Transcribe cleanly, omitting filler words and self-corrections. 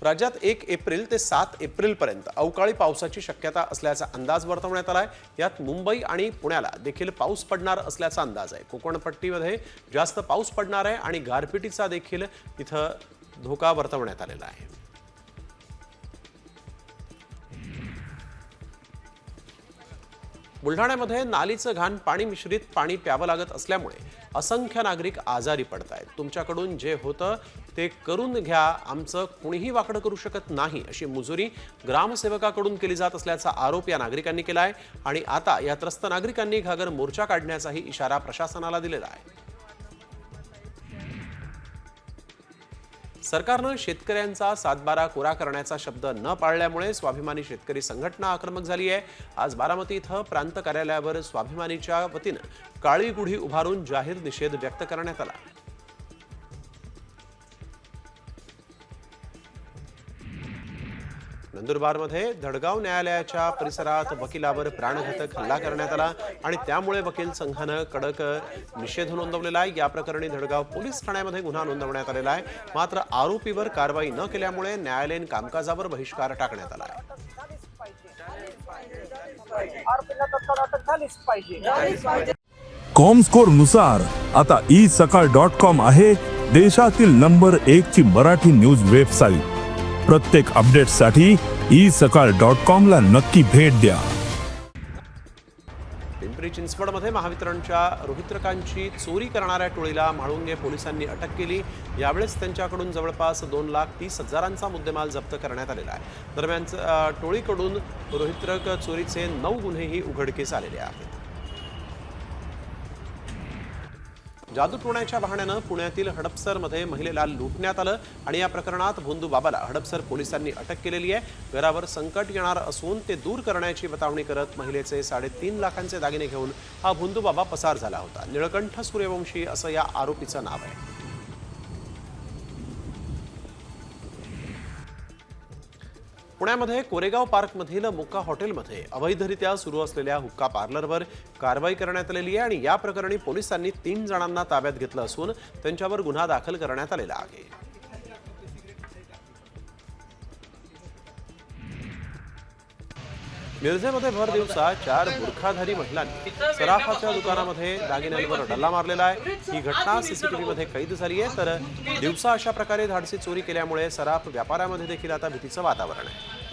राज्यात 1 एप्रिल ते 7 एप्रिलपर्यंत अवकाळी पावसाची शक्यता असल्याचा अंदाज वर्तवण्यात आलाय। यात मुंबई आणि पुण्याला देखील पाऊस पडणार असल्याचा अंदाज आहे। कोकणपट्टीमध्ये जास्त पाऊस पडणार आहे आणि गारपिटीचा देखील इथं धोका वर्तवण्यात आलेला आहे। बुलढाण्यामध्ये नालीचं घाण पाणी मिश्रित पाणी प्यावं लागत असल्यामुळे असंख्य नागरिक आजारी पडत आहेत। तुमच्याकडून जे होतं ते करून घ्या, आमचं कुणीही वाकडं करू शकत नाही अशी मुजोरी ग्रामसेवकाकडून केली जात असल्याचा आरोप या नागरिकांनी केला आहे आणि आता या त्रस्त नागरिकांनी घागर मोर्चा काढण्याचाही इशारा प्रशासनाला दिलेला आहे। सरकारनं शेतकऱ्यांचा सातबारा कोरा करण्याचा शब्द न पाळल्यामुळे स्वाभिमानी शेतकरी संघटना आक्रमक झाली आहे। आज बारामती इथं प्रांत कार्यालयावर स्वाभिमानीच्या वतीनं काळी गुढी उभारून जाहीर निषेध व्यक्त करण्यात आला। नंदुरबारमध्ये धडगाव न्यायालयाच्या परिसरात वकिलावर प्राणघातक हल्ला करण्यात आला आणि त्यामुळे वकील संघानं कडक निषेध नोंदवलेला आहे। या प्रकरणी धडगाव पोलीस ठाण्यामध्ये गुन्हा नोंदवण्यात आलेला आहे। मात्र आरोपीवर कारवाई न केल्यामुळे न्यायालयीन कामकाजावर बहिष्कार टाकण्यात आला आहे। कॉमस्कोर नुसार आता isakal.com आहे देशातील नंबर 1 ची मराठी न्यूज वेबसाईट। प्रत्येक अपडेटसाठी isakal.com ला नक्की भेट द्या। पिंपरी चिंचवडमध्ये महावितरणच्या रोहित्रकांची चोरी करणाऱ्या टोळीला म्हाळुंगे पोलिसांनी अटक केली। यावेळेस त्यांच्याकडून जवळपास 2,30,000चा मुद्देमाल जप्त करण्यात आलेला आहे। दरम्यान टोळीकडून रोहित्रक चोरीचे 9 गुन्हेही उघडकीस आलेले आहेत। जादूटोण्याच्या बहाण्यानं पुण्यातील हडपसरमध्ये महिलेला लुटण्यात आलं आणि या प्रकरणात भोंदू बाबाला हडपसर पोलिसांनी अटक केलेली आहे। घरावर संकट येणार असून ते दूर करण्याची बतावणी करत महिलेचे 3.5 लाखांचे दागिने घेऊन हा भोंदू बाबा पसार झाला होता। निळकंठ सूर्यवंशी असं या आरोपीचं नाव आहे। पुण्यामध्ये कोरेगाव पार्कमधील मुक्का हॉटेलमध्ये अवैधरित्या सुरू असलेल्या हुक्का पार्लरवर कारवाई करण्यात आलेली आहे आणि या प्रकरणी पोलिसांनी 3 जणांना ताब्यात घेतलं असून त्यांच्यावर गुन्हा दाखल करण्यात आलेला आहे। मिरजेमध्ये भर दिवसा 4 बुरखाधारी महिलांनी सराफाच्या दुकानामध्ये दागिन्यांवर डल्ला मारलेला आहे। ही घटना सीसीटीव्हीमध्ये कैद झाली आहे। तर दिवसा अशा प्रकारे धाडसी चोरी केल्यामुळे सराफ व्यापारामध्ये देखील आता भीतीचं वातावरण आहे।